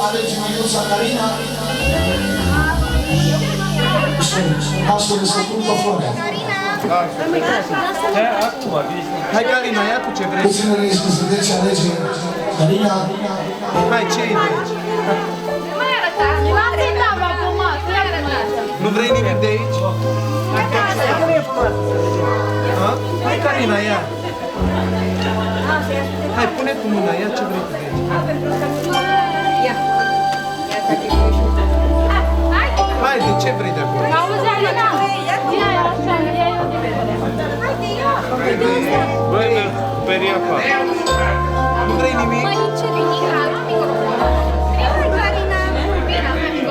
alege Măiuța Carina. Astfel să pună floarea. Hai Carina, ia tu ce vrei. Puțină riscă să deci alege Carina. Hai, ce idei? Nu vrei nimic de aici? Hai Carina, ia. Hai, pune tu mâna, ia ce vrei tu de aici. Hai, de ce vrei de acolo? Băi, peria afară. Nu vrei nimic?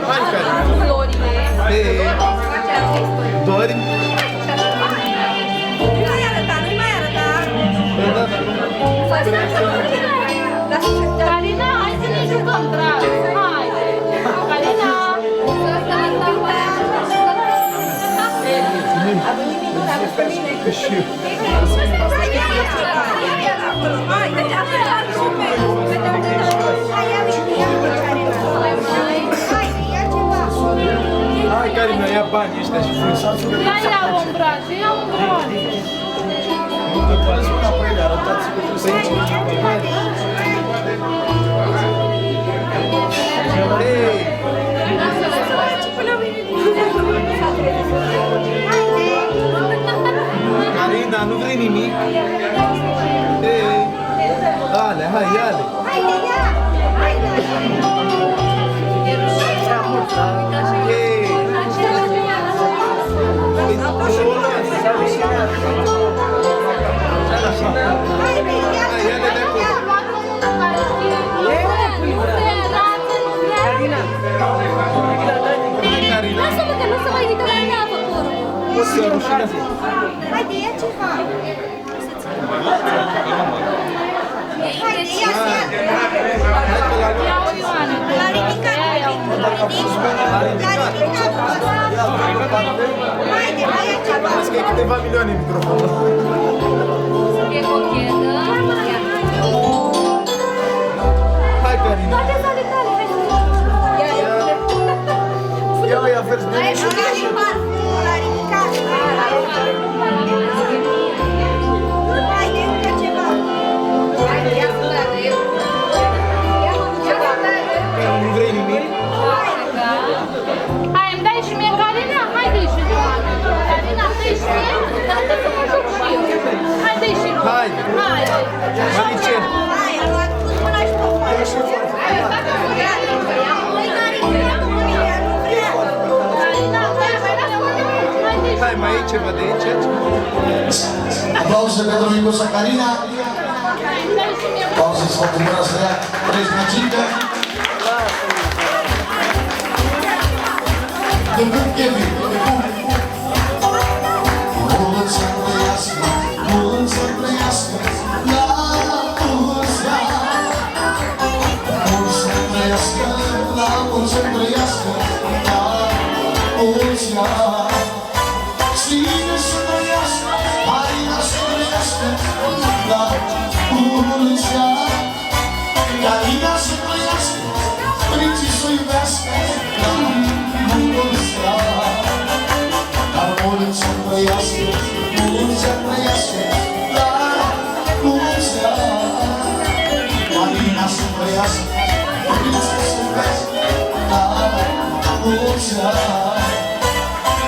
Hai, Carina. Ei, dormi? Carina, hai să ne jucăm, dragă! Hai! Carina! Hai, Carina, ia banii ăștia și frunsați. Ia un braț, ia un braț! Nu te poți uita pe ele, arătați că trebuie să aici. Hei! Carina, nu vrei nimic? Hei! Ale, hai, ia-le! Hei! Lasă-mă că nu se mai uită la mea pe corp. O să rușine. Haide, ia ceva. Haide, ia Ia o Ioane. L-a ridicat. L-a ridicat. Haide, mai ia ceva. Vezi că e câteva milioane în microfonul. E cochetă. Hai, Carina. Toate sale tale, hai să Ia vers, Mai jucat din bar. L-a ridicat. Haide, încă ceva. Haide, ia să-l eu. Nu vrei nimic? Hai, îmi dai și mie, Carina? Hai, dă-i și Ioane. Carina, dă-i și mie, dar trebuie să mă joc și eu. Hai, dă-i și Ioane. Hai. Hai, Maricel. Hai, a luat cu mâna și pe foaie. Hai, mai e ceva de aici? Aplauze pentru Măiuța Carina. Pauze să vă bucurați de ea. Treci magică. De cum, Kevin? De cum? Mulți să trăiască, mulți să trăiască la mulți ani. Mulți să trăiască, la mulți să trăiască la mulți ani. Cine să trăiască, Carina să trăiască la mulți ani. Carina să trăiască, prinții să iubească la mulți ani. Dar mulți să trăiască, mulți să trăiască la mulți ani. Carina să trăiască, prinții să iubească la mulți ani.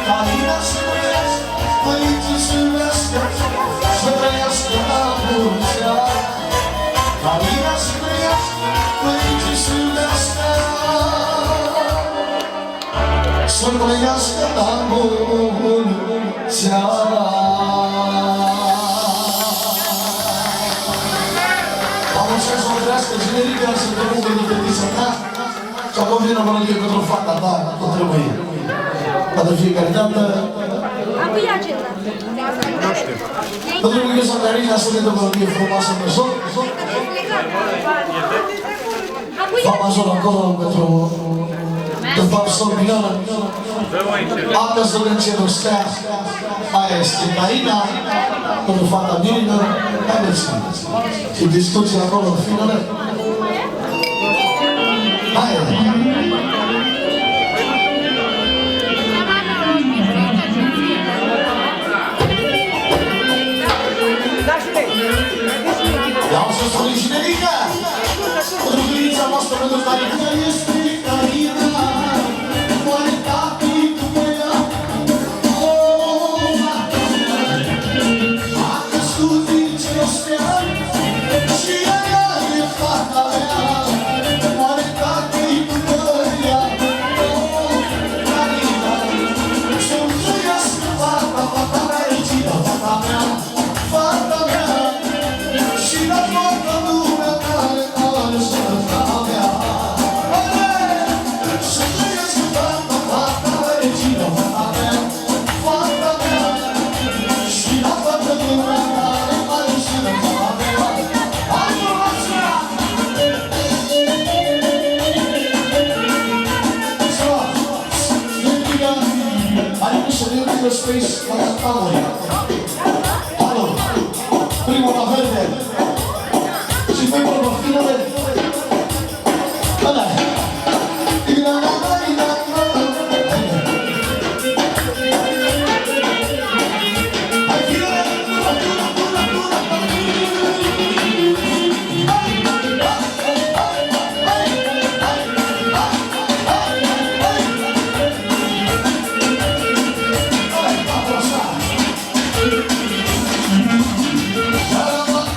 Carina să trăiască, părinții să iubească, să trăiască la mulți ani. Carina să trăiască, părinții să iubească, să trăiască la mulți ani. Vă mulțumesc să vă trăiască generică, să te bucur de fetița ta și acum vine o melodie pentru fata ta, tot trebuie. Ca de fiecare dată. Apoi ia agenda. Nu știu. Pentru Măiuța Carina să ne dă melodie frumoasă pe zon. Va major acolo pentru de fapt sol minoră. Altă să le cerul stea. Aia este Carina pentru fata Mirina. Haideți și discuții acolo în finale. Iau să spune și Nerica! Pentru ființa noastră, pentru Nerica este Carina, moare tati după ea. A căscut din celestial și ea e fata mea. Moare tati după ea. Carina, să-mi trăiască fata, fata mea, regina, fata mea, fata mea. Și la toată lumea care are sănătatea mea. Să trăiască fata, fata mea, regina, fata mea, fata mea. Și la toată lumea care are sănătatea mea. Hai, frumoasă! So, I need to salute the space like a family. Hello. Primo la verde. Si fai con la fila del... Allora.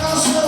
Casa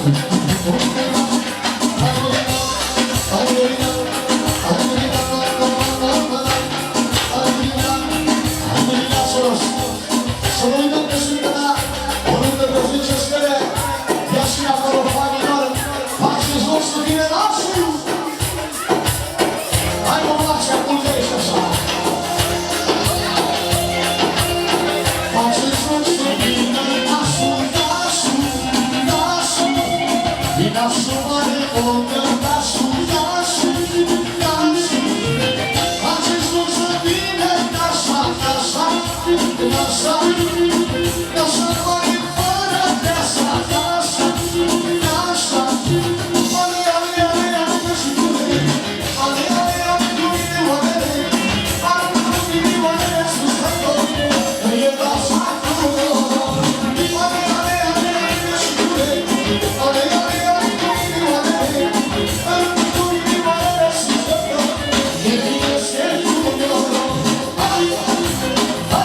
Să nu uităm că sunt la oriunde vă ziceți că le ia și acolo fanilor, faceți loc să vină nasul! Hai mă lași, acum-tești așa! Faceți loc să vină nasul, nasul, nasul! Din nasul mare, omă, nasul, nasul, nasul! Faceți loc să vină nașa, nașa, nașa! Nașa mare, fără deasa, nașa, nașa! Ale, ale, ale, ale, și cu mine! Ale, ale, ale, cu mine, oamene! Ale, cu mine, oamene, sus la tot! E nașa cu mine! Ale, ale, ale, ale, și cu mine! Ale, ale, ale, cu mine, oamene! Ale, cu mine, oamene, sus la tot! E bine să cu mine! Hai, hai, hai!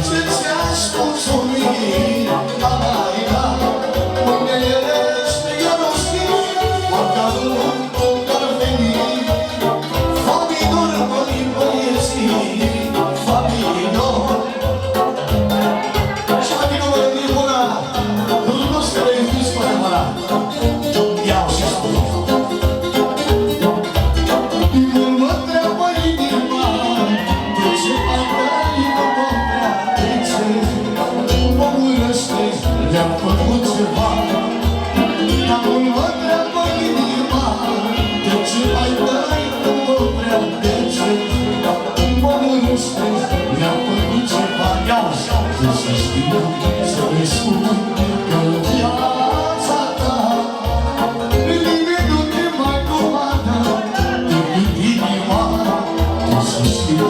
Ce ți-aș consumi poveste mi-a făcut ceva iau. Să știu, să le spun că viața ta nimeni nu te mai comandă decât inima. Să știu,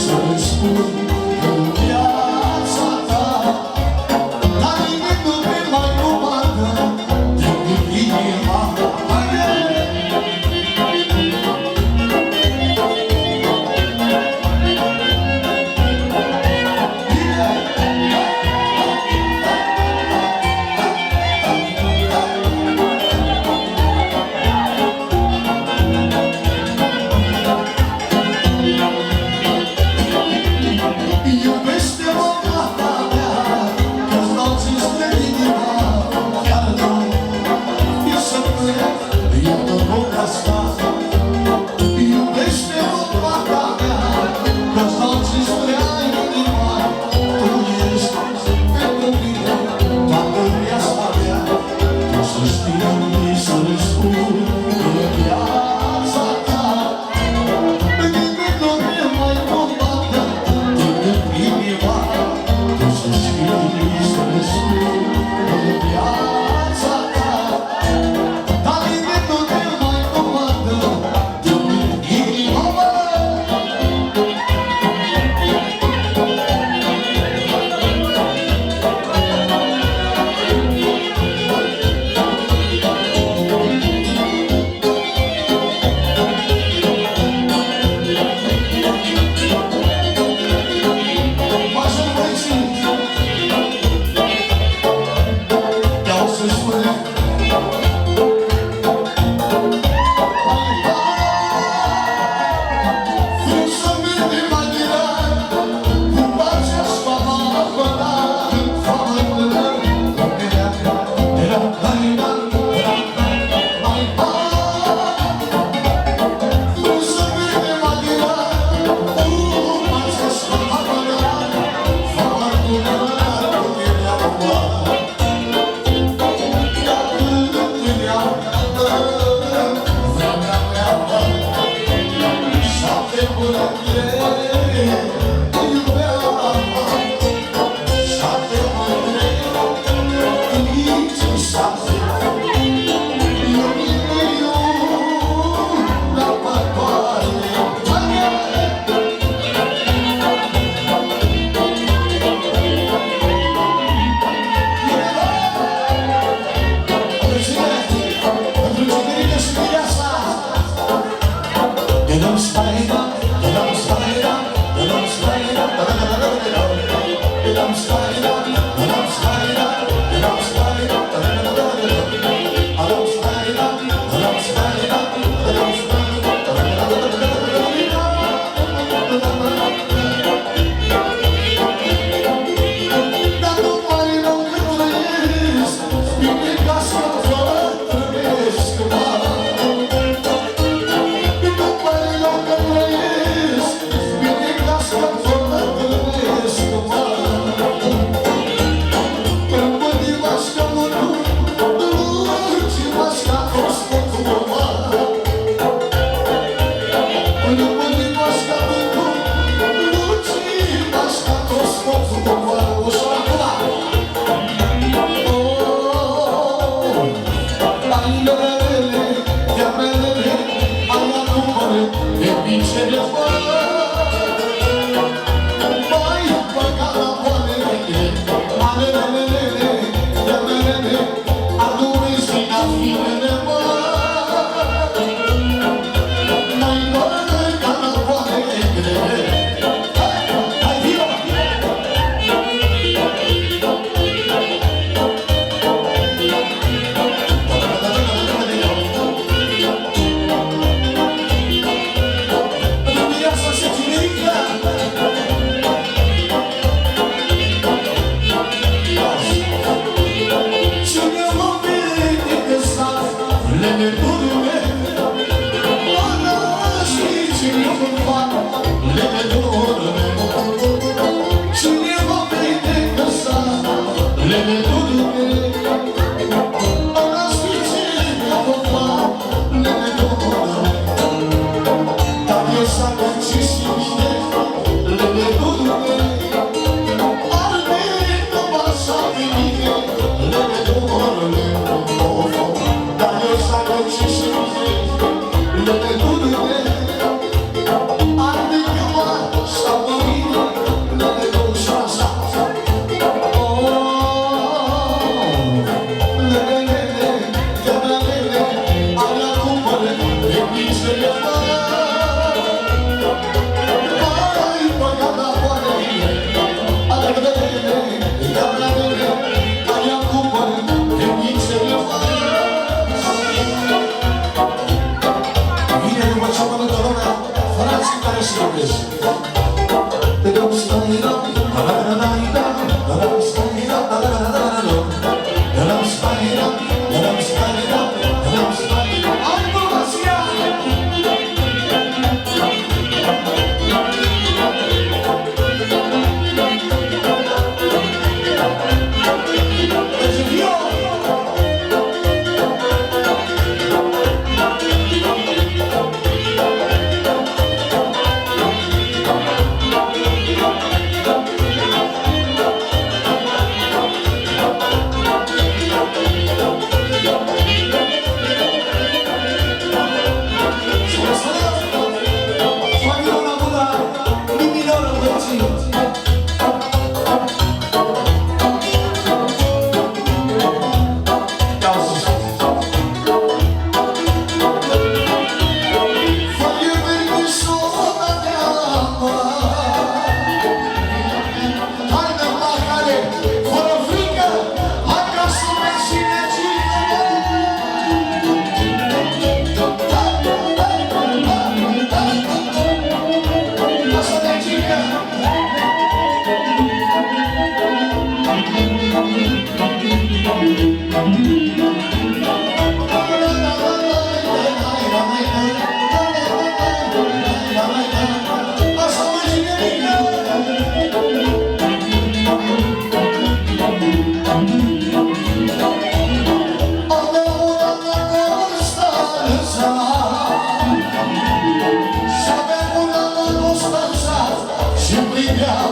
să le spun că viața ta nimeni nu te mai comandă decât inima.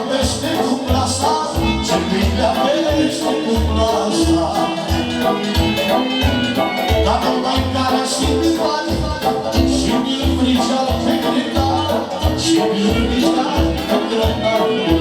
peste cumpla sa, ce vindea peste cumpla sa. Dar nu mai care și din bani, și din frigea pe gretar, și din frigea pe gretar.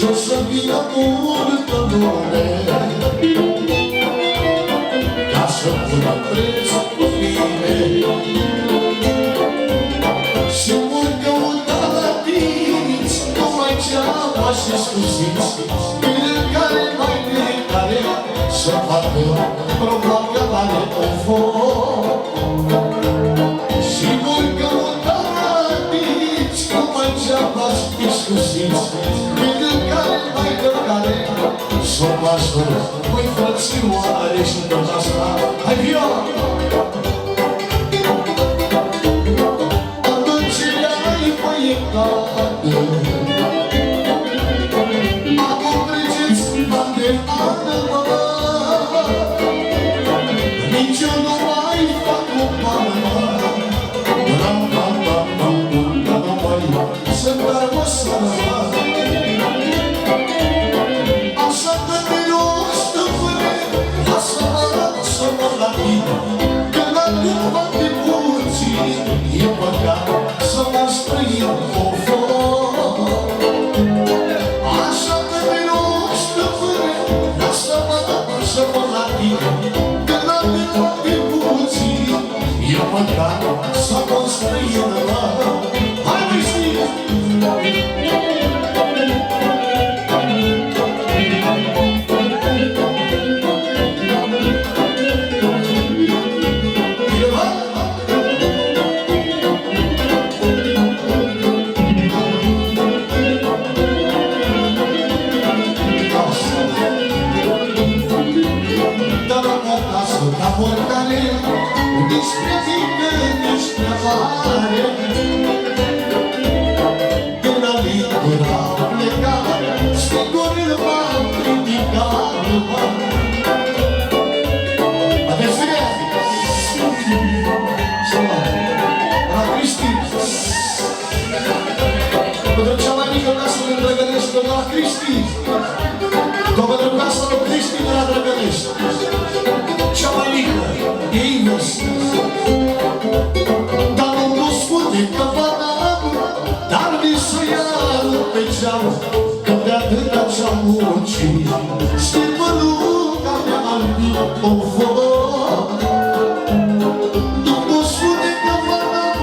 Și o să vină multă lume ca să pună preț cu mine. Și mult căutatiți, numai ceaba și scuziți, prin care mai necare să facă propagare pe foc. Și mult căutatiți, numai ceaba și scuziți, prin care mai necare să facă. Măi frățioare și tot asta, hai via! Acum treceți an de an, nici eu nu mai fac o palmă. Să-mi dar o sără. Așa că te rog, stăpâne, lasă-mă la tine, că la câtva de puțin e păcat să mă străin o foc. Așa că te rog, stăpâne, lasă-mă la tine, că la câtva de puțin e păcat să mă străin. Hai, mai știi! Cea mai mică, e invers. Dar nu mă spune că vă dam, dar mi să iau pe geam, că de atâta ce-am muncit, schimbă lumea mea albit o foc. Nu mă spune că vă dam,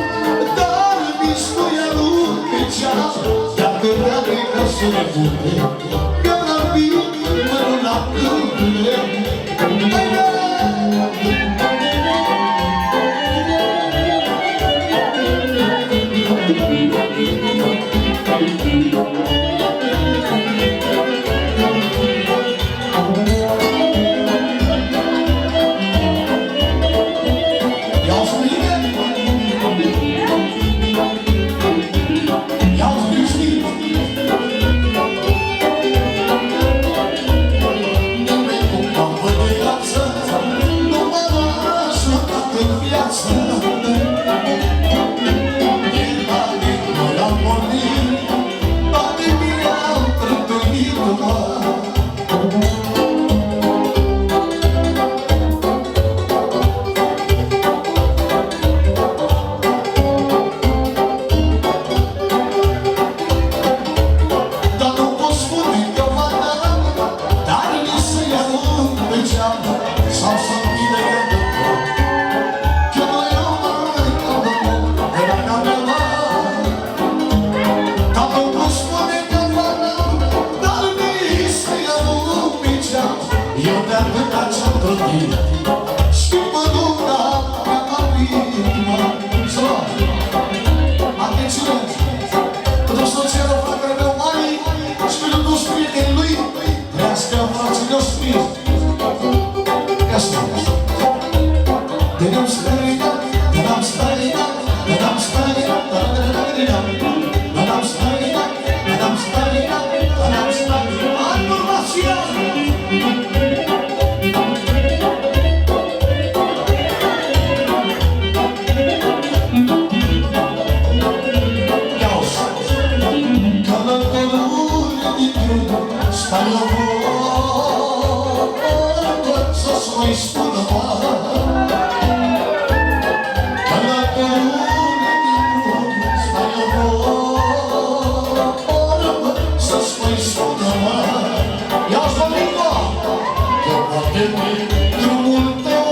dar mi să iau pe geam, dacă de atâta să ne pune, că n-albit până la câmpule. Să-ți mai spună Ia-ți mămică! Că poate drumul tău,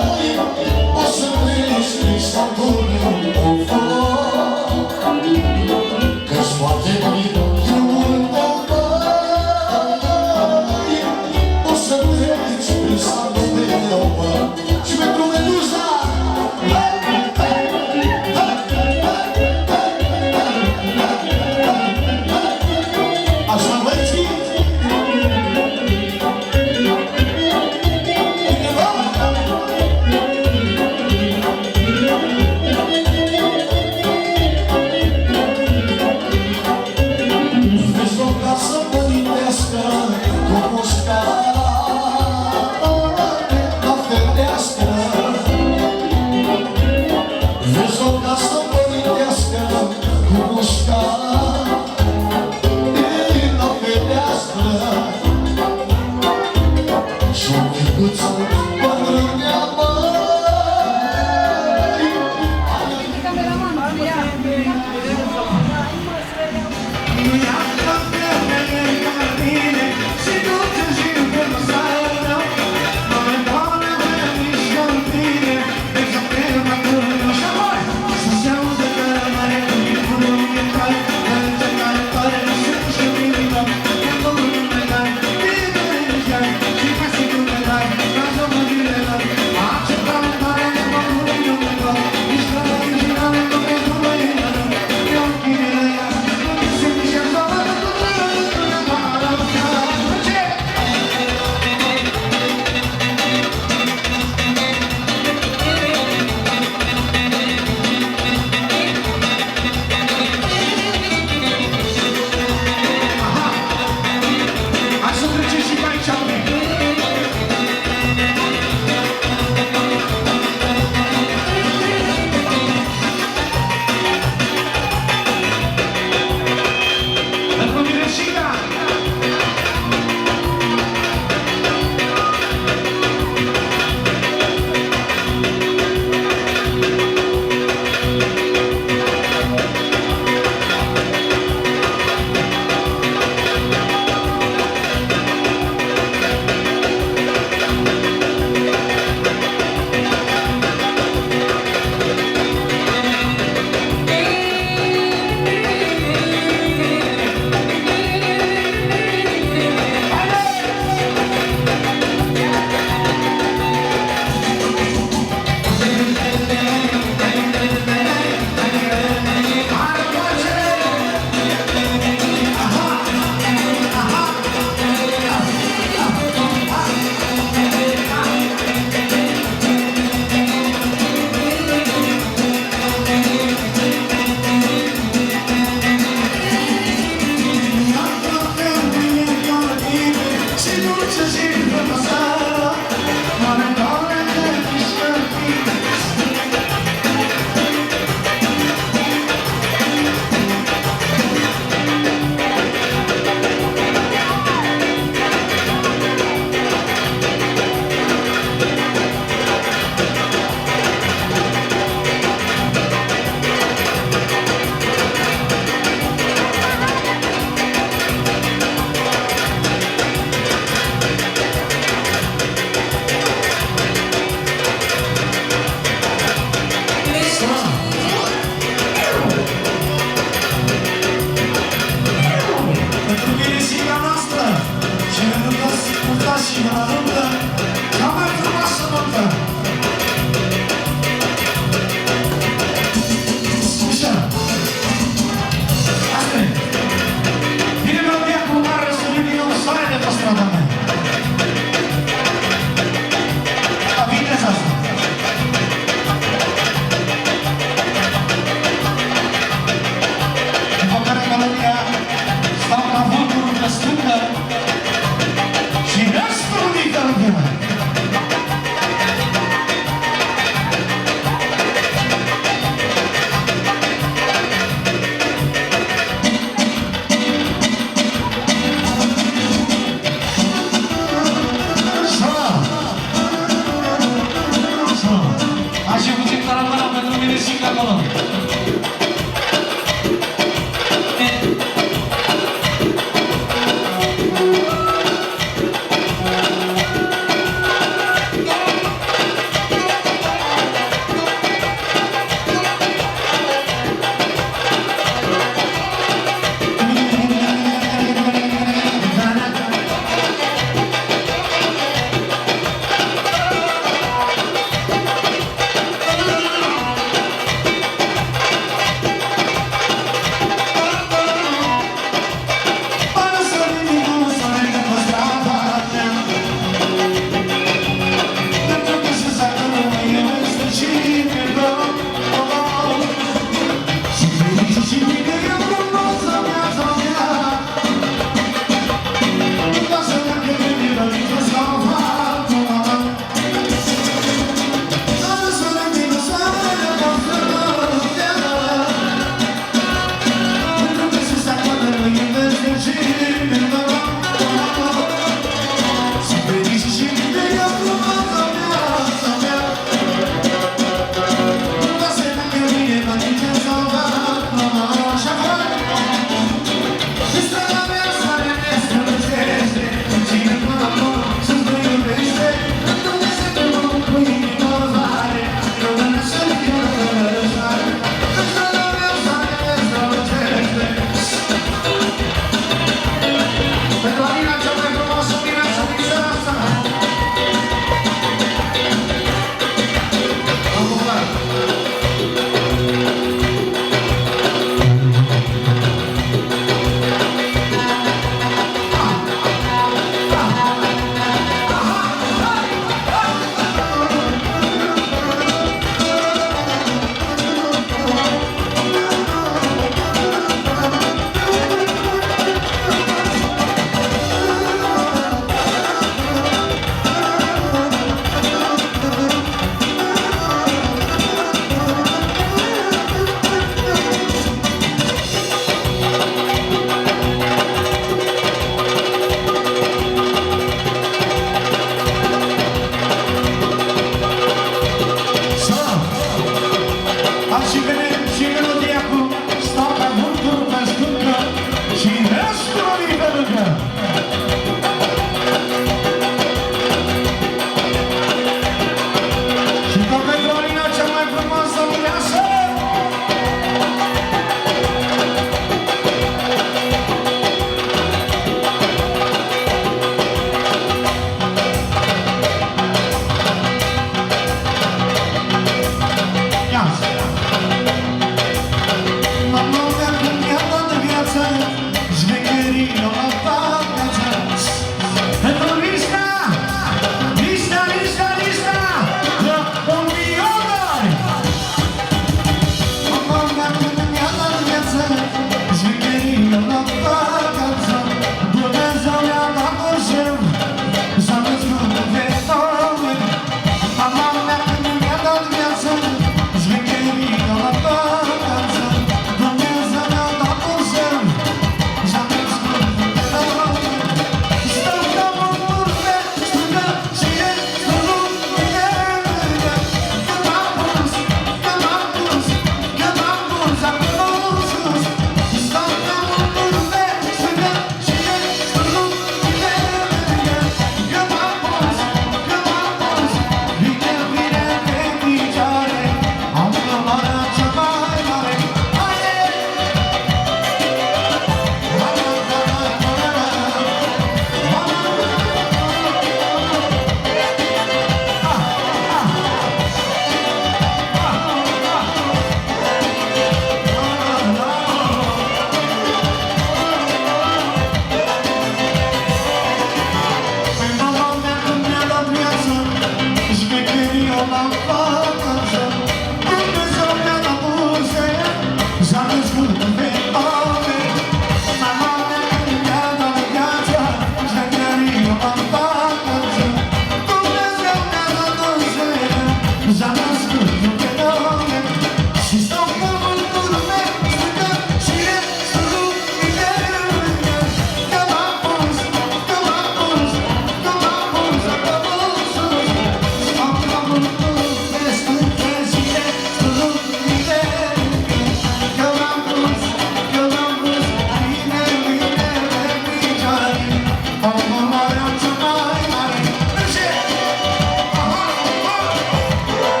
măi, o să treci prin satul meu cu foc. Că-ți poate drumul tău, măi, o să treci prin satul meu, măi. Și pentru Meduza! Așa, băieții!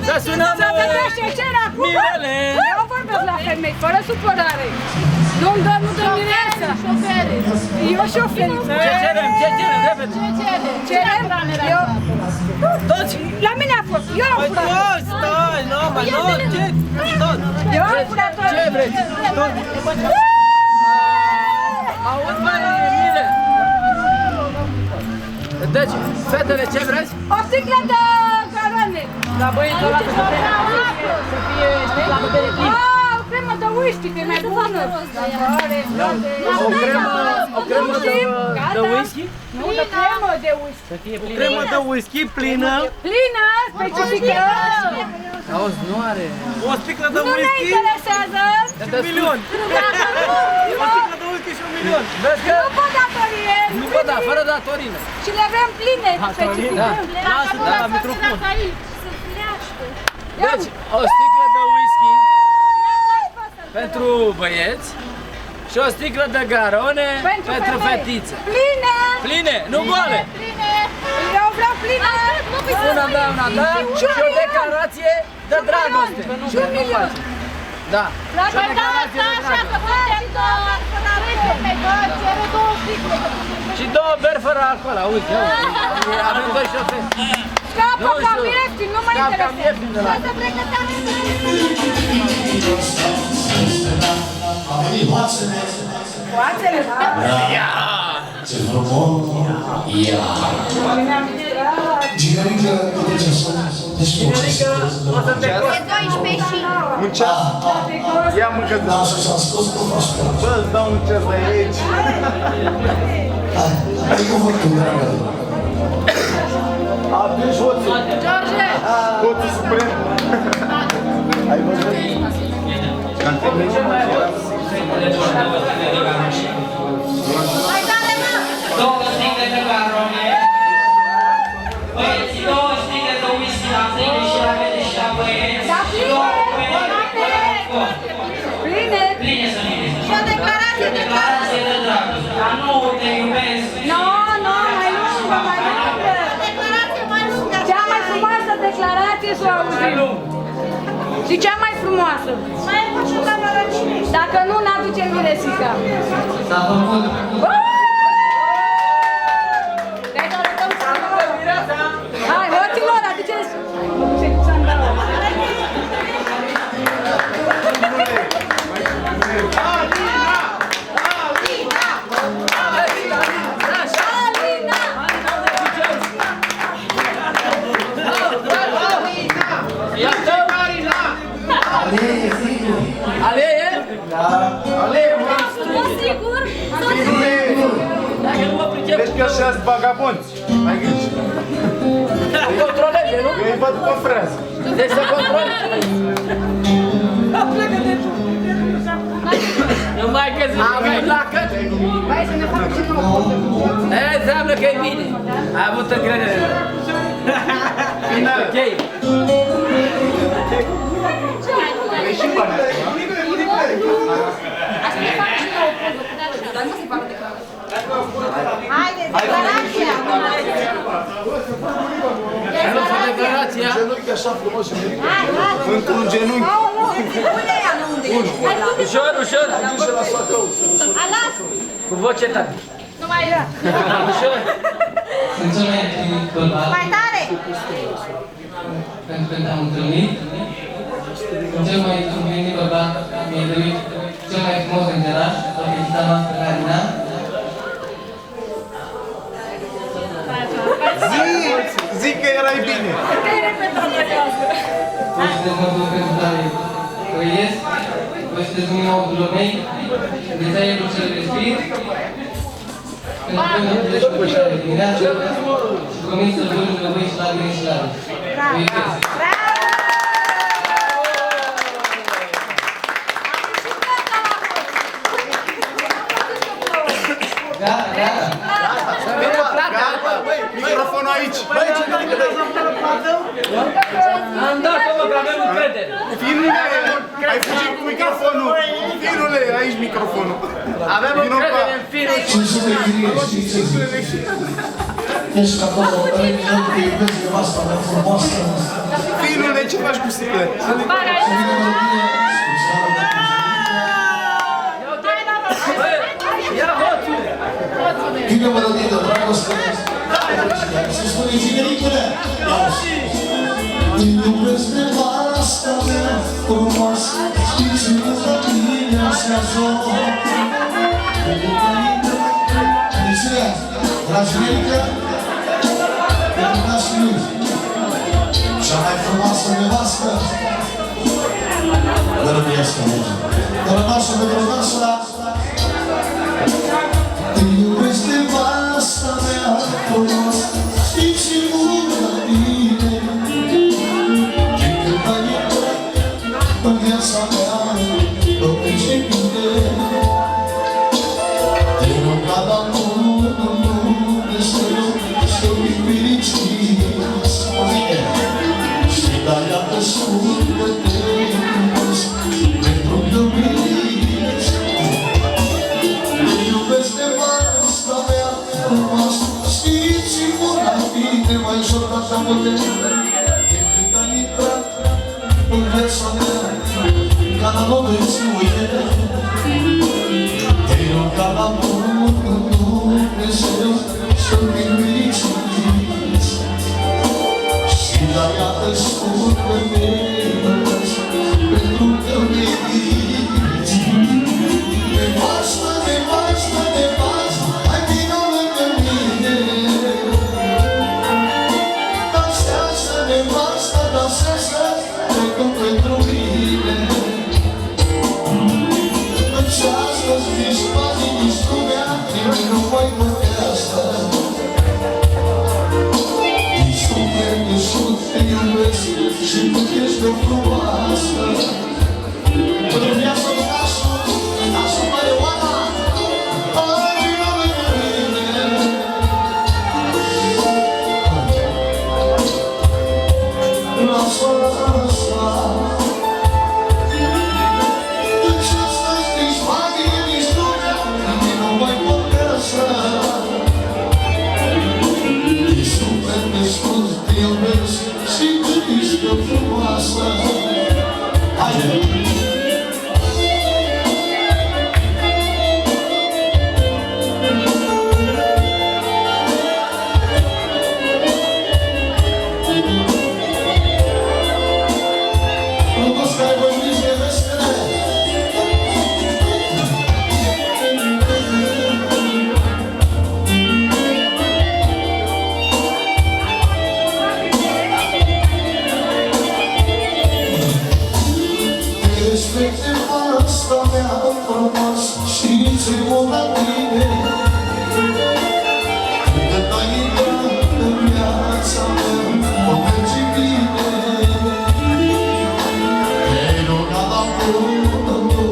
Să sunăm Să vedeți ce cer acum! Mirele! Eu vorbesc la femei, fără supărare. Nu-mi dă mireasa. Eu șoferiță. Ce cerem? Ce cerem? Repede! Cerem? Eu... Toți! La mine a fost. Eu am Păi furat. toți, stai, nu, mă, nu, ce? Toți! Eu am furat. Ce vreți? Auzi, mă, Mire! Deci, fetele, ce vreți? O sticlă de garoane. La băietul ăla să fie la bătere plin. O cremă de whisky, că e mai bună. O cremă de whisky? Nu, de cremă de whisky. Să fie plină. Cremă de whisky plină. Plină, specifică. Auzi, nu are. O sticlă de Nu ne whisky. interesează. Și un milion. O sticlă de whisky și un milion. Vezi că Nu pot datorie. nu pot da, fără datorină. Și le avem pline, specifică. Da. Lasă, da, la microfon. Deci, o sticlă de whisky pentru băieți și o sticlă de garone pentru fetițe. Pline. Pline, nu goale. Eu vreau pline. Una da, una da și o declarație de dragoste. Și un milion. Da. Și o Păi da, declarație da, de așa că dragoste. putem cere două sticle. Și două beri fără alcool, auzi, avem doi șoferi. Scapă cam ieftin, nu mă Cam interesează. ieftin de la. A venit hoațele. Coațele, da? Ce frumos! Ia! Ginerică, de ce sunt? Deci nu ce sunt. E 12 și... Un ceas? Ia mâncă de... Da, și s-a scos cu pasport. Bă, îți dau un ceas de aici. Hai cuvântul, dragă. Atunci hoții. George! Hoții suprem. Ai văzut? Mai dale, mă! Două sticle de garone. Băieții, două sticle de whisky la fete și la fete și la băieți. Da, Și două pline! băieți fără alcool. Pline! Pline să fie. Și o declarație de Declarație de dragoste. Dar nu te iubesc. Nu, nu, mai lungă, mai lungă! declarație mai lungă. Cea mai frumoasă declarație să o auzim. Și cea mai frumoasă. Mai e și doamna Răcine. Dacă nu, n-aducem miresica. S-a făcut. Deci arătăm sandalul. Hai, hoților, aduceți! Ce cu sandalul? Alina! Aleie? Nu, sigur. Dacă nu mă pricep, Deci că ăștia sunt vagabonți. Ai grijă. îi controleze, nu? Eu îi văd pe frează. Deci să controleze. Numai că zic că e lacăt. Hai să ne facem și nouă. Înseamnă că e bine. Ai avut încredere. Ok. Și bani. Haide, declarația. Nu fă declarația. Genunchi așa frumos și mic. Hai, hai. Într-un genunchi. Unde ea, nu unde ești? Ușor, ușor. Grijă la soacău. Alas. Cu voce tare. Nu mai era. Ușor. Sunt cel mai primit bărbat Mai tare. pentru că te-am întâlnit. Sunt cel mai primit bărbat mi-ai dăruit cel mai frumos îngeraș, fericita noastră Carina. Zic că erai bine. Voi sunteți motivul pentru care trăiesc, voi sunteți lumina ochilor mei, dezainul cel respir, pentru că nu trăiesc cu fiecare dimineață și promit să-l văd lângă voi și la mine și la voi. Vă iubesc! Gata, gata! Să vină plata. Microfonul aici. Băi, ce nimic de Am dat-o, mă, că avem încredere. Finule, ai fugit cu microfonul. Finule, aici microfonul. Avem încredere în firul. Ce să te ghirești, ce să zici? Ești acolo, 3 minute, te iubesc nevasta mea frumoasă. Finule, ce faci cu sticlele? Ia hoțule! Vine melodie de dragoste. Se spune Zinerichele. Te iubesc de asta mea frumoasă, știi ce nu la tine așa zor. Mulțumea, dragi Zinerică, pentru nașii lui, cea mai frumoasă nevastă, dărăbiescă merge. Dărănașă pentru nașa, te iubesc de asta mea frumoasă, știi ce nu la tine. În viața mea, lopește bine. Te rog ca la Dumnezeu să fii fericiți. Și da iată spune-te pentru iubiți. Te iubesc de vasta mea frumoasă, știi ce mult bine mai jur data putere. Decât ai intrat în viața mea, ca la loveți uite. Te rog ca la Dumnezeu să fii fericiți. Și la iată spune-te pentru că meriți. Nevastă, nevastă, nevastă, hai vină lângă mine. Dansează, nevastă, dansează, trecând pentru mine. Încearcă-ți dispari nici lumea, nimeni nu mai vorbească. Din suflet de sus te iubesc și tu ești o frumoasă. Până viața lui nașul Marioana, hai vină lângă mine. Lasă, lasă. Și tu ești o frumoasă. Haide! Frumos care vă iubiți nevestele! Respecte vasta mea frumoasă, știi ce mult la tine. Când ai intrat în viața mea, o merge bine. Te rog ca la Dumnezeu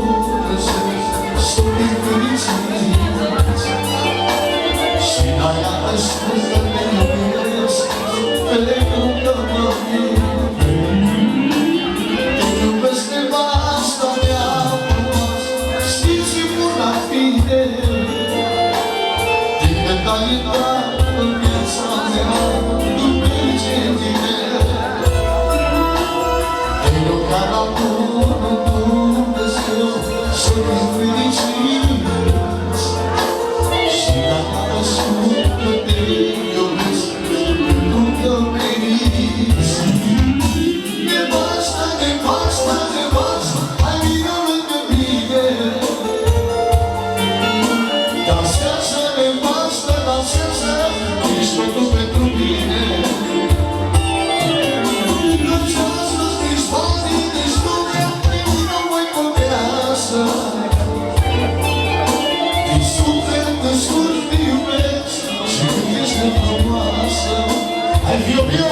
să fii fericiți. Și la iată spune-te iubesc, pentru că mă iubesc. Nevasta mea frumoasă, știi ce bun ar fi de. Din când ai intrat în viața mea, tu mergi în tine. Te rog ca la Dumnezeu să fii fericiți. Și dacă spune-te iubesc, pentru că meriți. Nevasta, nevasta, nevasta, hai vină lângă mine. Dansează, nevasta, dansează, ești totul pentru mine. Lucească-ți nici banii, nici lumea, nimic nu mai contează. Din suflet de scurt te iubesc și când ești frumoasă. Hai, Fio-Pio!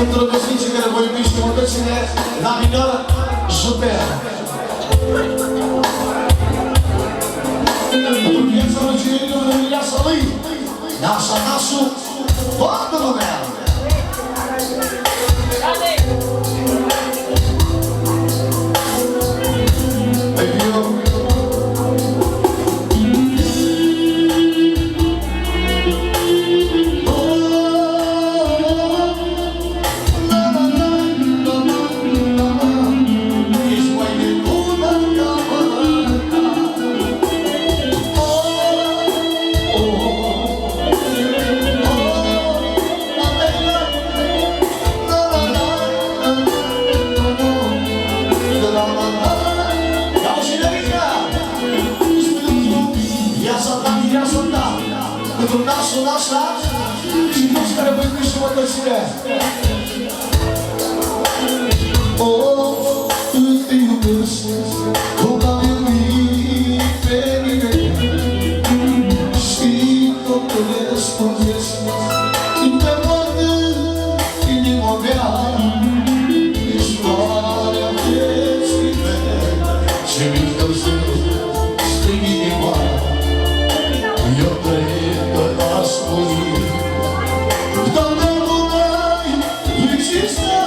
Îndrăgosticii care vă iubiți mătățile la minor, super! Pentru viața răciuirilor de viața lui, Nasa Nasu, toată lumea! Pentru nasul Nasa și toți care vă iubiți mătățile. Oh, te iubesc, cum am iubit pe mine. Știi tot că le răspundesc, te moartă inima mea. Ești floarea vieții mele și mi-mi strig inima. Eu trăiesc că ascult, dar nu mai există.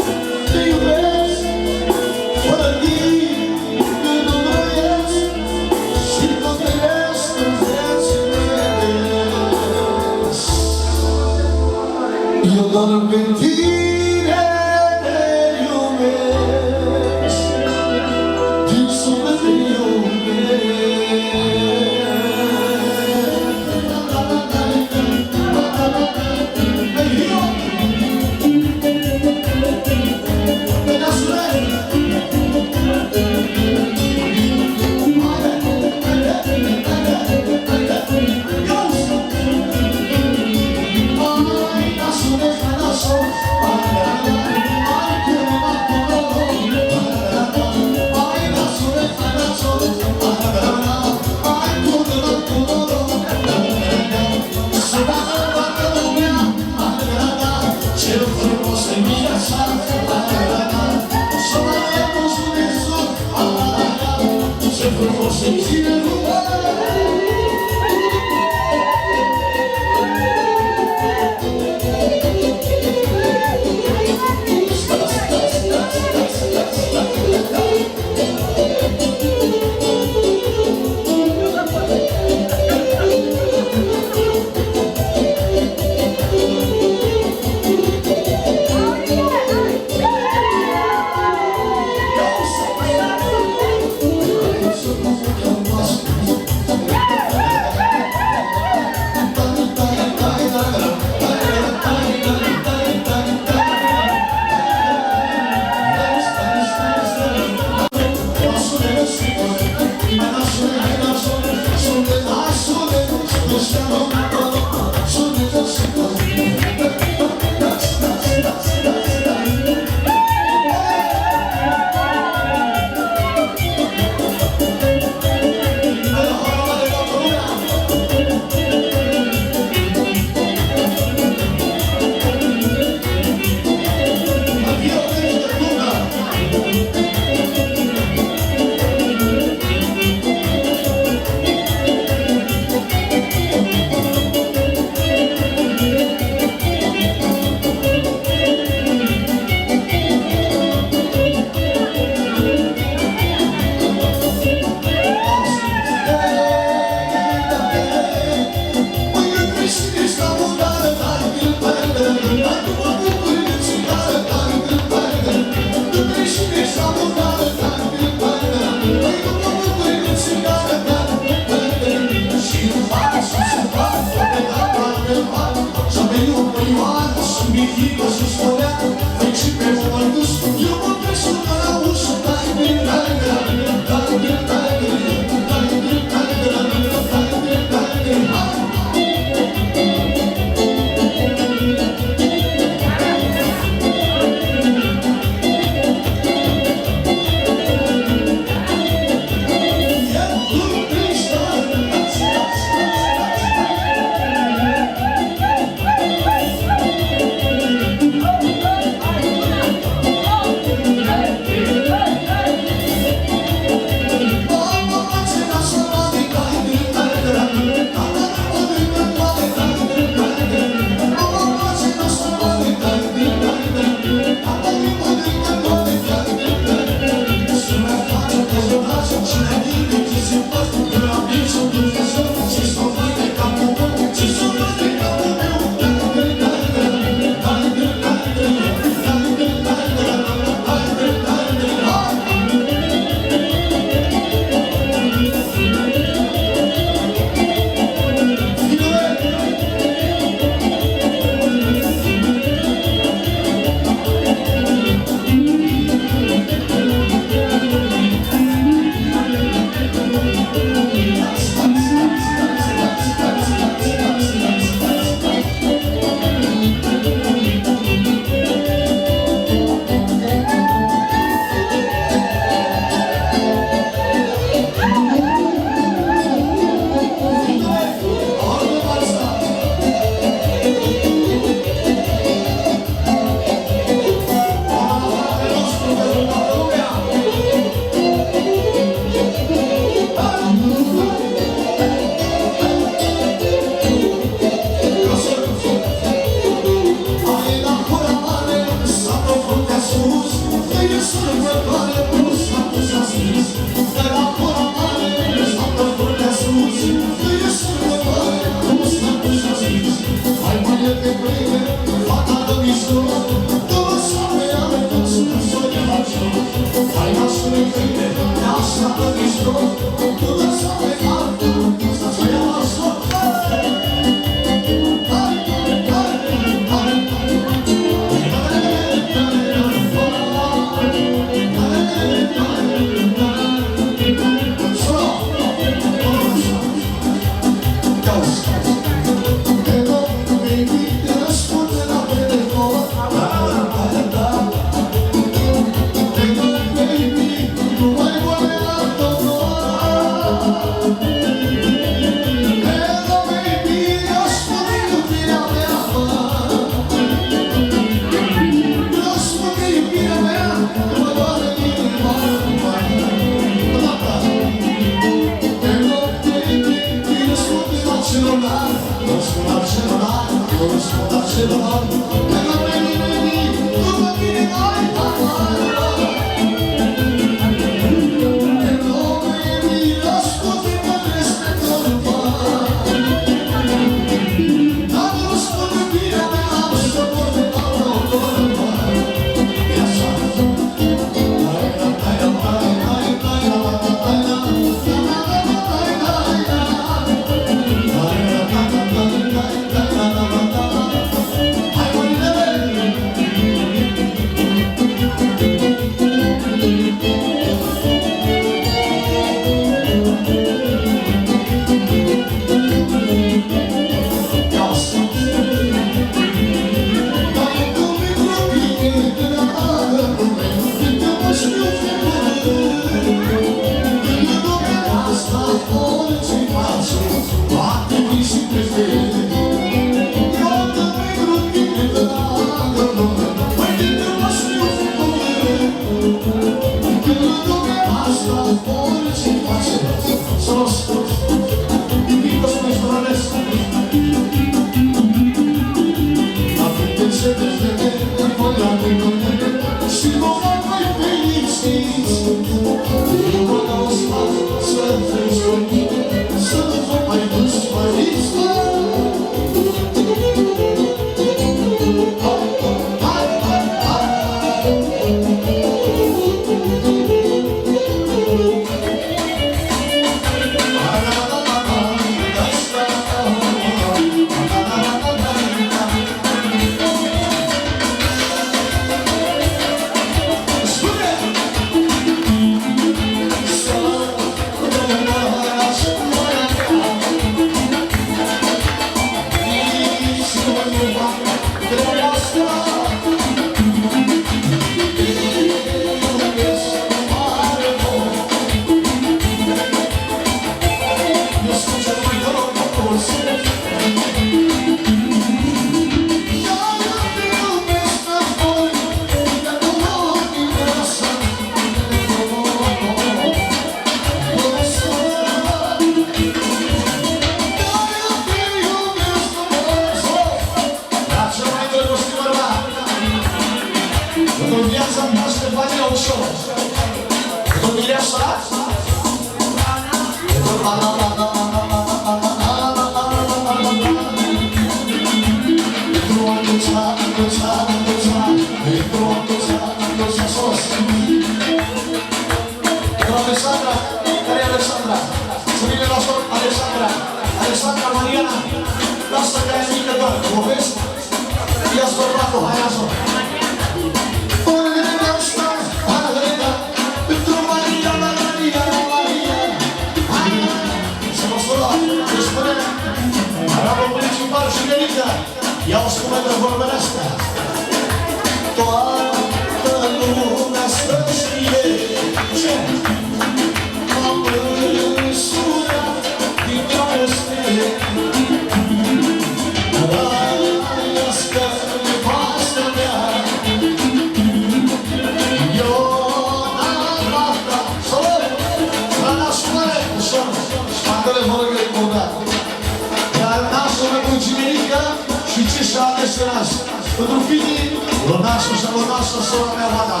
Pentru fiii, Lonașul și Lonașul, sora mea, Oana.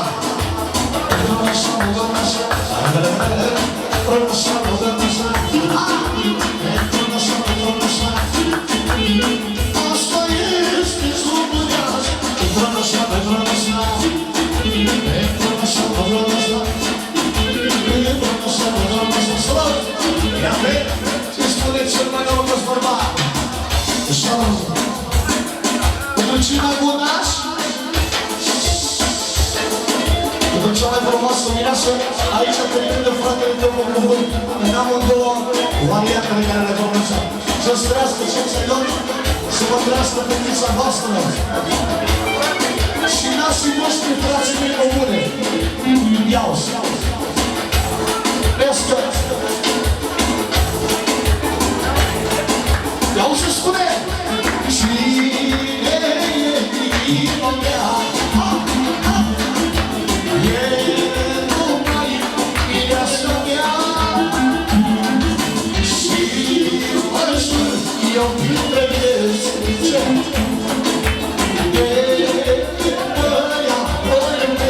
Cea mai frumoasă mireasă, aici te prinde fratele tău cu cuvânt, în amândouă variantele care le pronunțăm. Să-ți trăiască cetățenilor, să vă trăiască fetița voastră. Și nașii voștri, frații mei comune. Ia-o-ți! Pescă! Ia-o-ți ce spune! Cine e inima mea? Eu iubesc ce e băia, băia.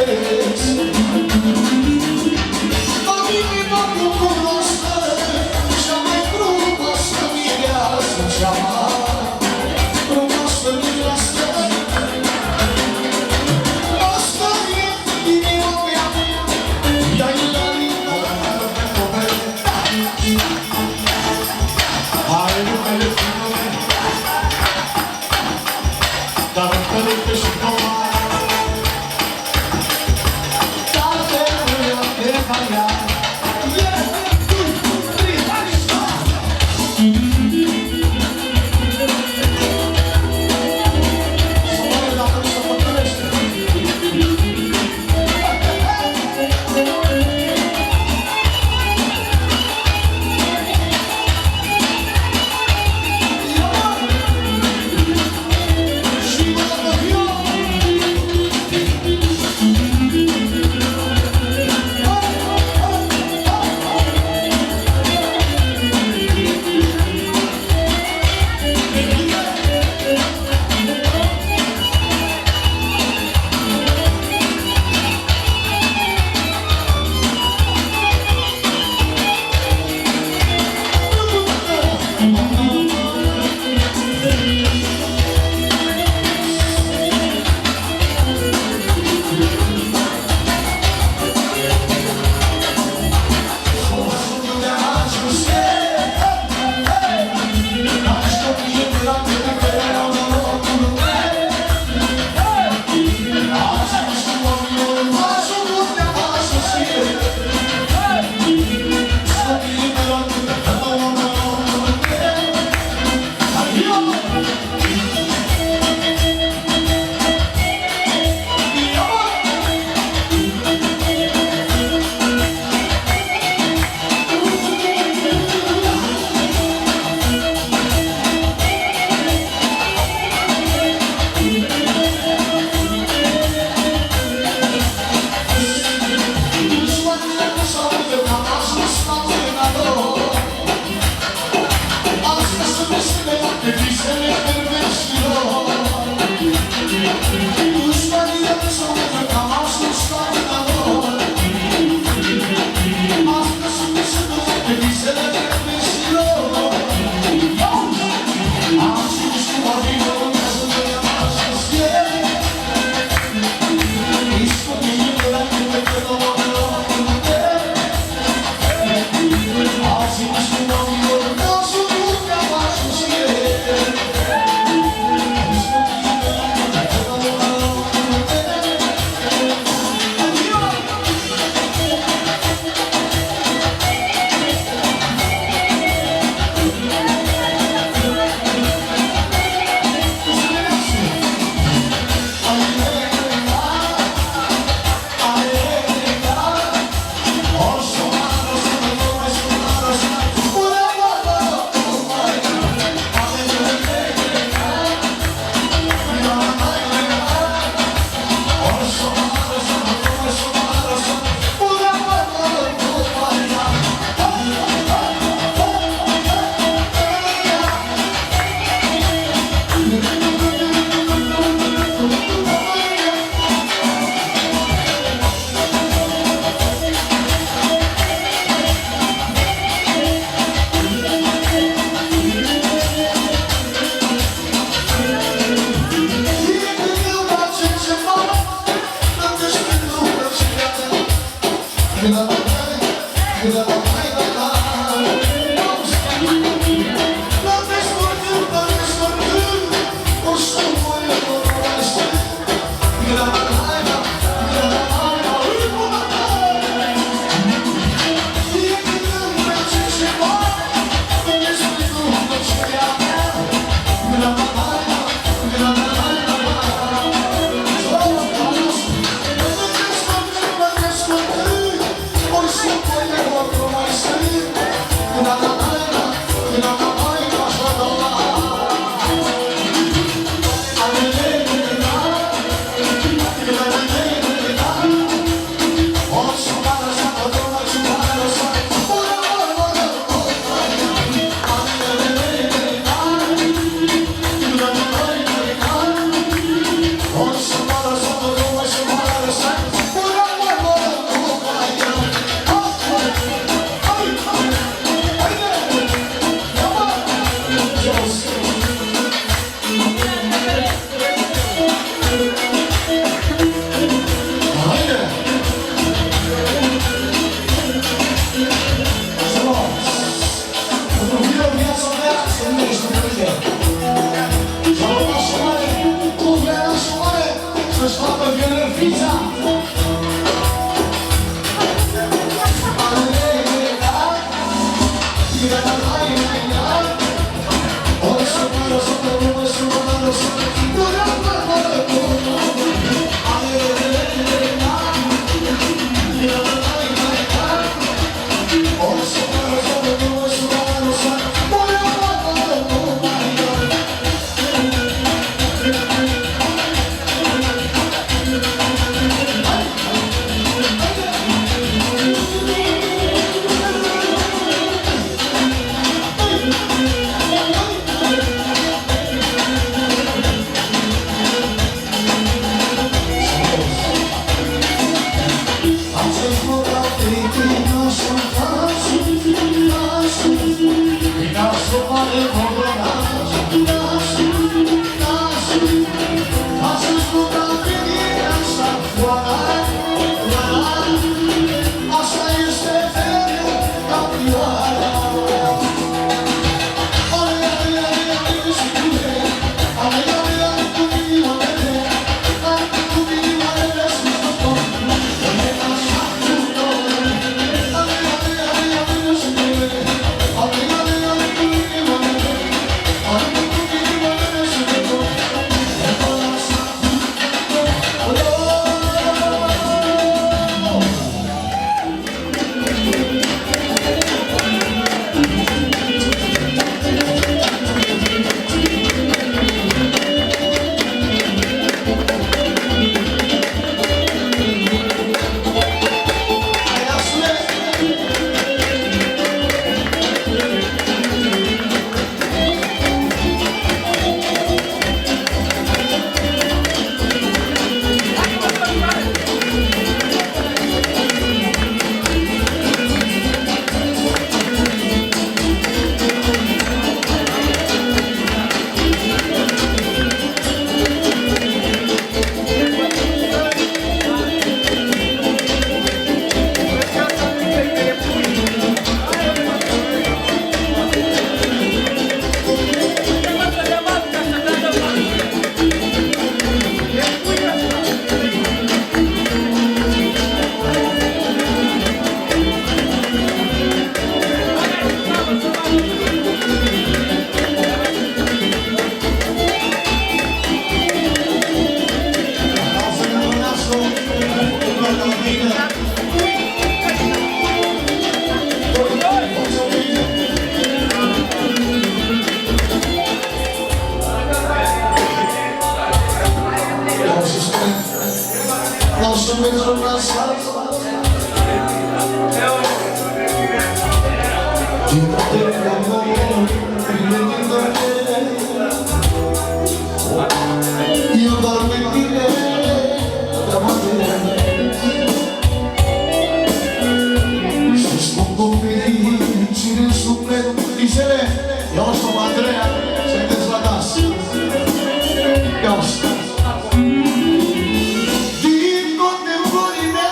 Din contemporanea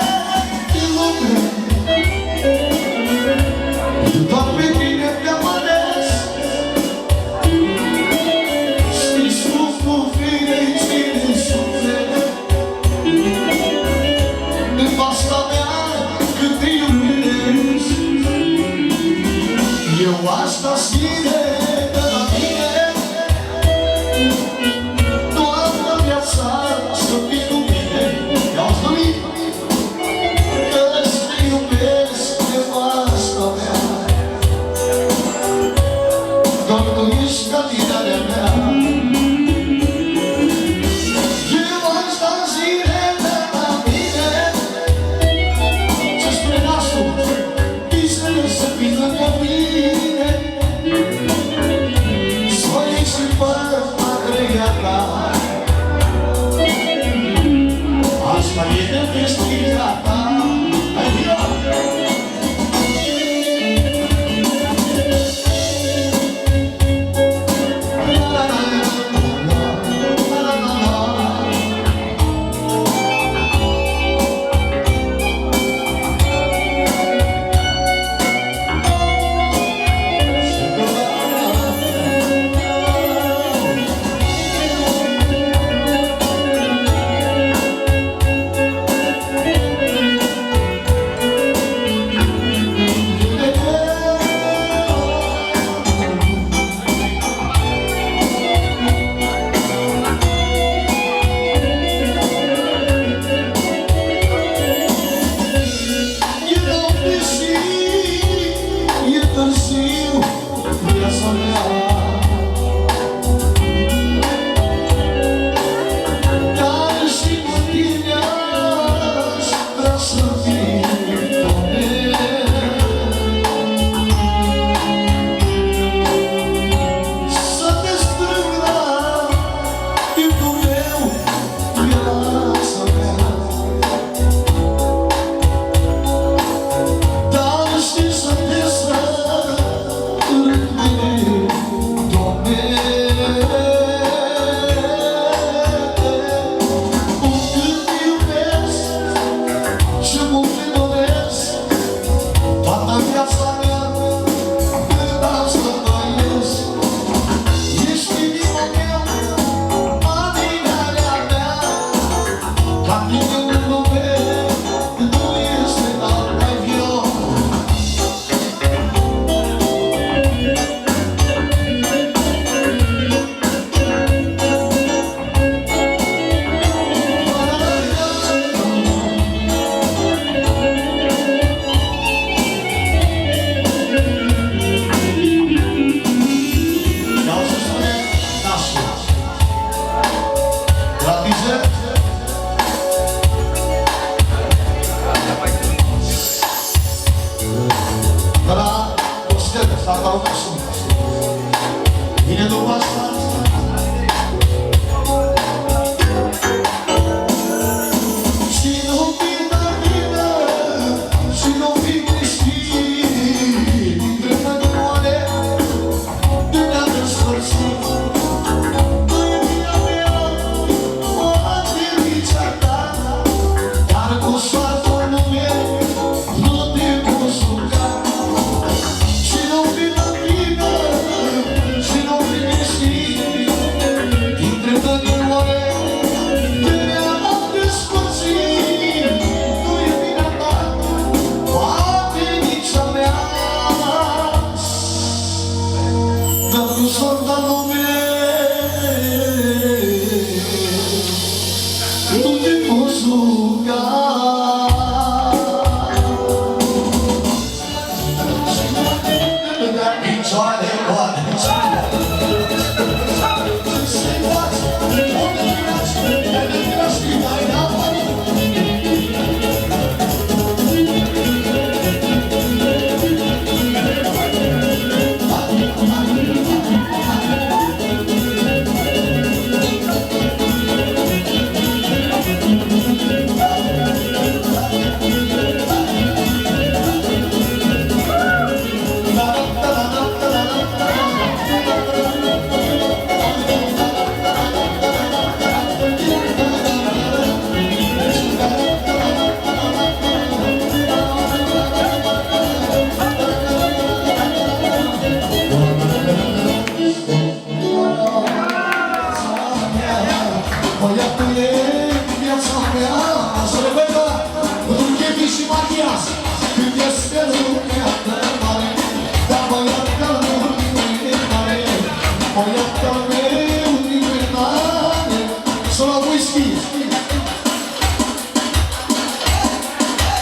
din lume viața mea cât te iubesc. Eu asta ține de la mine, toată viața să fii cu mine. I-auzi, lumii? Că-ți te iubesc, nevasta mea, doar tu ești caminarea mea. Eu asta ține de la mine, ce spune nasul, visele să vină cu mine. Soiec și fără agregata, asta e de vestirea ta. Hai, vino!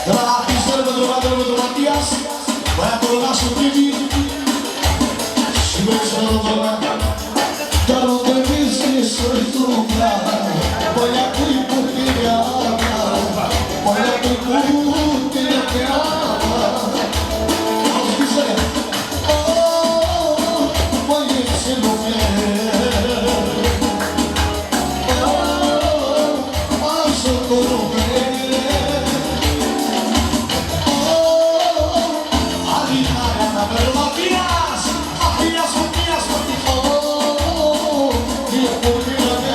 de la Pistel pentru fratele pentru Matias, băiatul nașul Tibi și băiețelul mea. Dar nu te vezi că să-i trupea, băiatul-i puterea mea, băiatul-i puterea mea. Auzi, Pistel, băiețelul meu, ajutorul meu. Pero Matías, Matías, Matías, Matías, oh, y la pulida de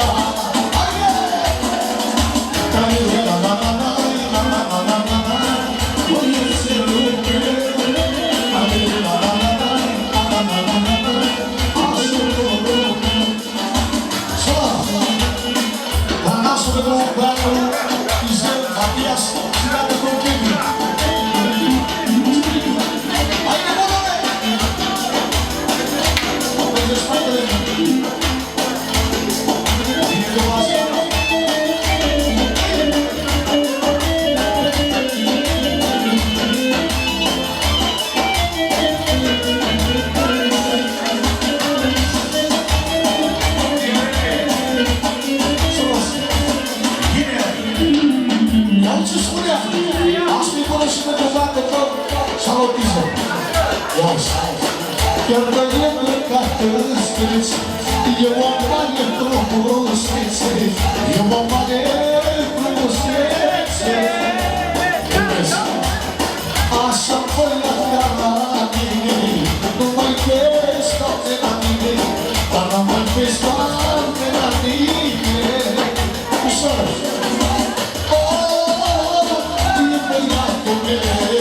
chiar dacă e plecat în scriți, eu am mare frumusețe, eu am mare frumusețe. Așa până la mine, nu mai vezi toate la mine, dar nu mai vezi toate la mine. Ușor! Oh, e băiatul meu.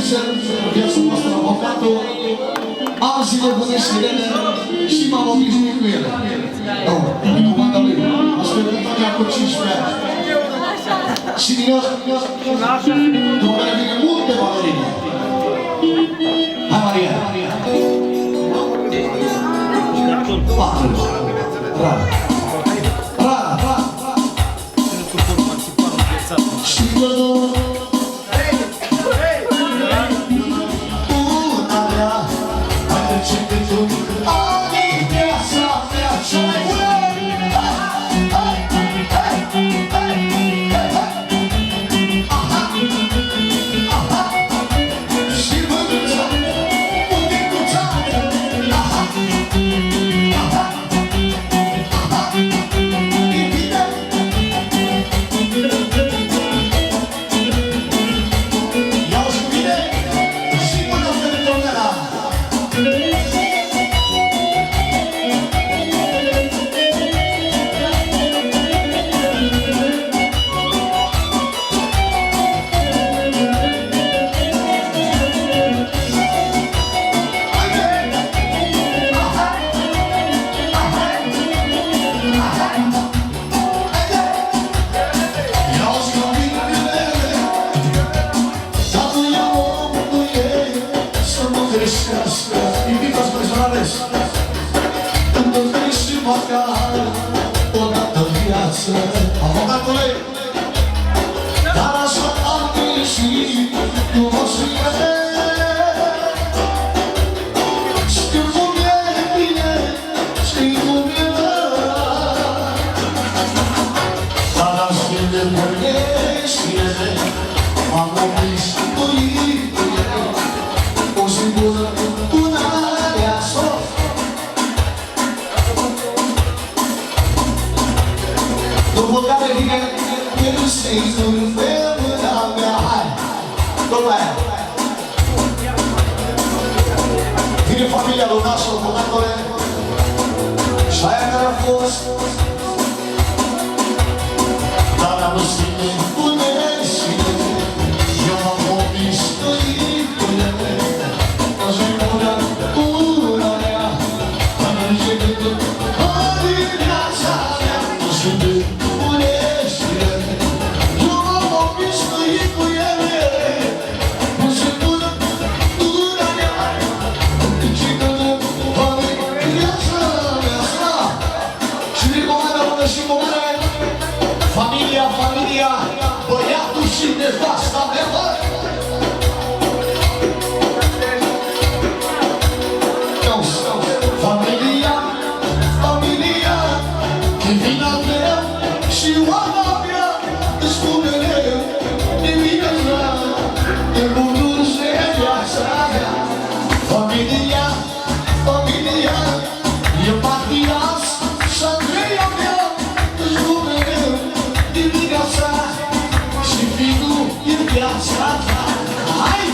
sincer, în viața noastră, avocatul, am zile bune și rele și m-am obișnuit cu ele. Nu, în comanda lui, aștept întotdeauna cu 15 ani. Și din ea, după care vine multe balerine. Hai, Maria! 4. Rara! Rara! Și văd invitas personales întâlnești și măcar odată în viață. Avocatule, dar așa am greșit, nu mă știe. Știu cum e bine, știu cum e rău, dar aș fi de mărgheștire, m-am obișnuit cu el. O singură tunarea sof. După care vine el să-i pe mâna mea. Hai, tot la ea. Vine familia lui Nașo, Conatore, și aia care a fost. Dar am știe, pune și eu m-am obișnuit cu ele. Familia, băiatul și nevasta mea, bă! Familia, e vina mea și oana mea, îți spune eu, e vina mea, e bunul și e viața mea. Familia, e Matias și Andreea mea, îți spune eu, e vina mea și finul e viața ta. Hai!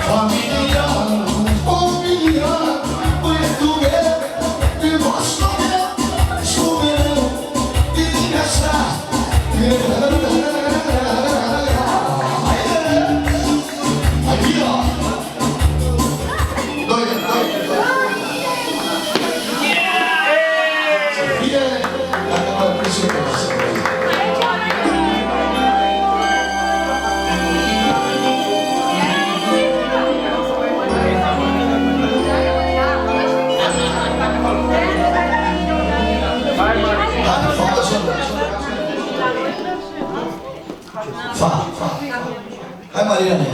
Familia, băietul meu, nevastă mea, și mereu dimineața. Hai, Mariana.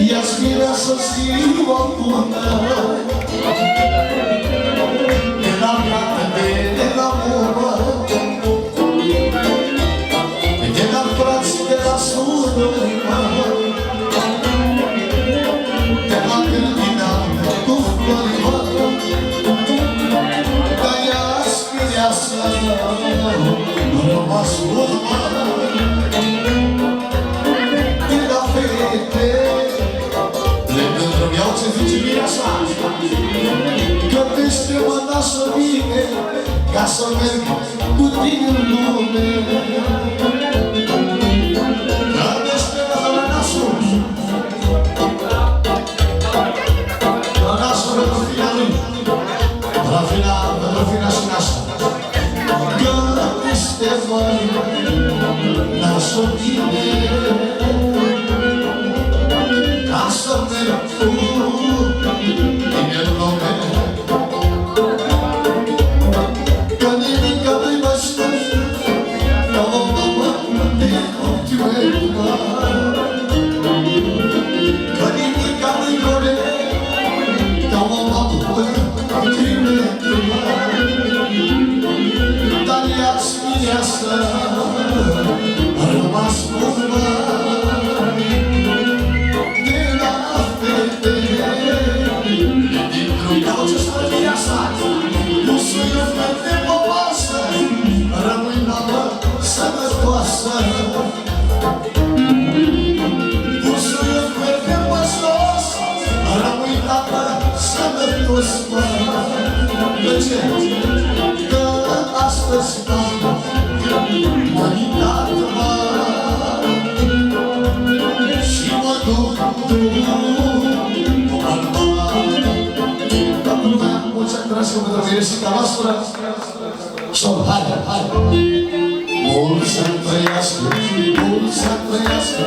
Ia-ți vrea să scriu acum de la plată de la mură, de la frați, de la surori, de la grădina cu flori, că ia-ți vrea să rămas urmă de la fete, plecând-mi iau ce zice viața, că peste mâna să vine ca să merg cu tine în lume. Gândește la nasul, la nasul pentru fina lui, pentru fina și nasul. Gândește nasul tine, ca să merg cu tine în lume. Că nimica nu-i mai spus, că o mamă de ochii mei mari. Că nimica nu-i corect, că o mamă de ochii mei mari. Dar ia-ți mireasă, a rămas urmă de la fete. Dintr-un iau ce spre viața, nu să-i oferte popoasă, rămâi la mă sănătoasă. Nu să-i oferte păsos, rămâi la mă sănătos, mă. De ce? Că astăzi m-am uitat, mă, și mă duc mulțumesc pentru viziunea noastră. Sol, hai! Mulți să-mi trăiască, mulți să-mi trăiască,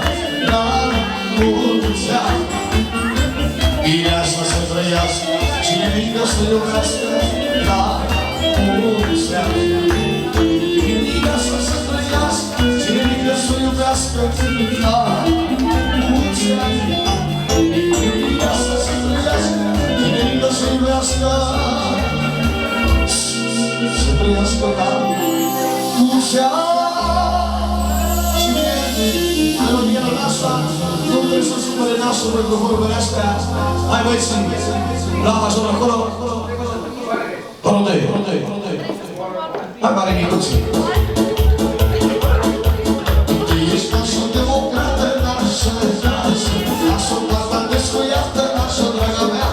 dar mulți ani. Viața să trăiască, cine mică să iubească, dar mulți ani. Viața să trăiască, cine mică să iubească, dar mulți ani. Viața să trăiască, cine mică să iubească, să trăiască la mulți ani. Și mie, melodia noastră, nu trebuie să supere nasul pentru vorbele astea. Hai băieți, la major acolo. Rodoi. Hai mare micuții. Tu ești nașă democrată, nașă, nașă partea descuiată, nașă, draga mea.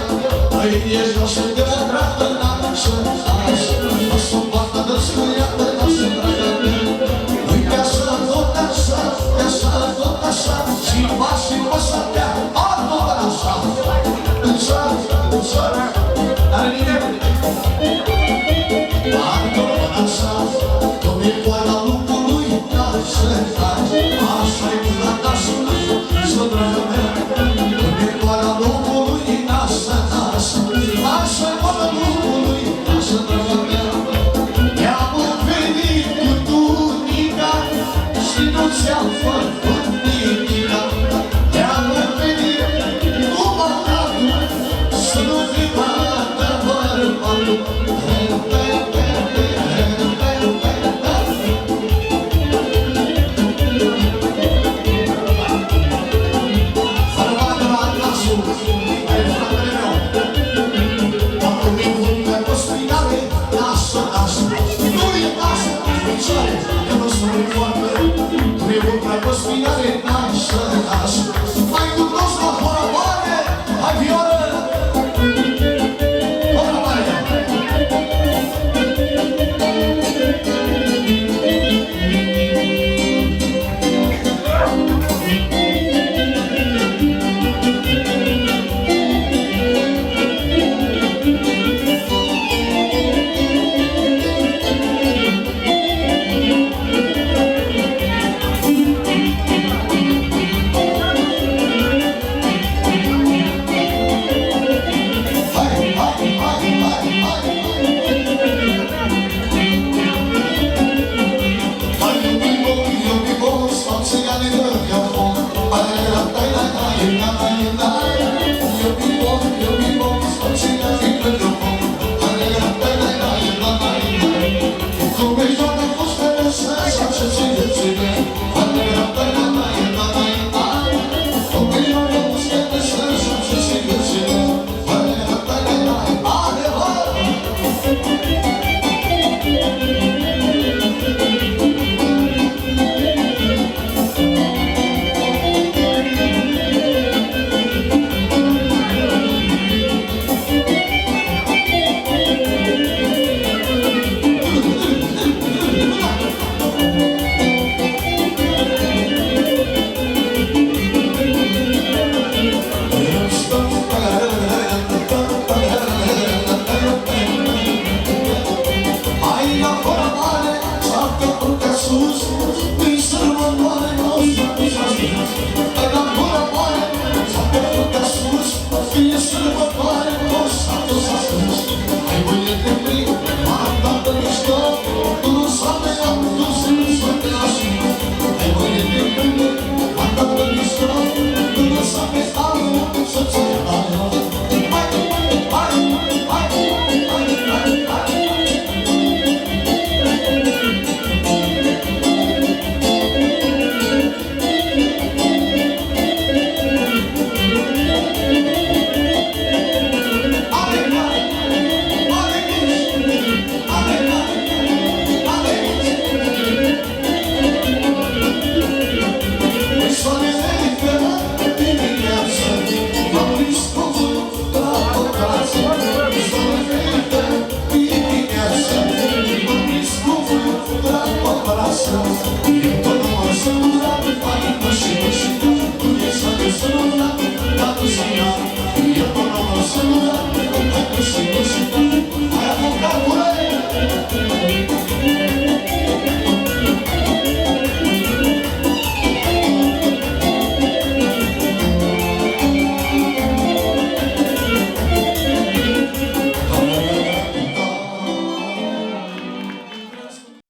Ești nașă democrată, nașă, nașă partea descuiată, nașă, draga mea. Uite așa, tot așa, și pași păsătea, tot așa. În țară, are nimeni. Așa, cum-i coala lupului, așa-i la nașului, și-o dragă mea. Cum-i coala lupului, așa-i coala lupului, așa, dragă mea. Ne-am venit cu tunica și nu ți-am făcut nimica. Ne-am venit cu măcatul să nu fii bată bărbatul. Nu e asta, că nu sunt foarte, nu e mult prea spinare, n-ai să lași. Hai cu toți la Horaboare, hai vioară! Horaboare! Hai,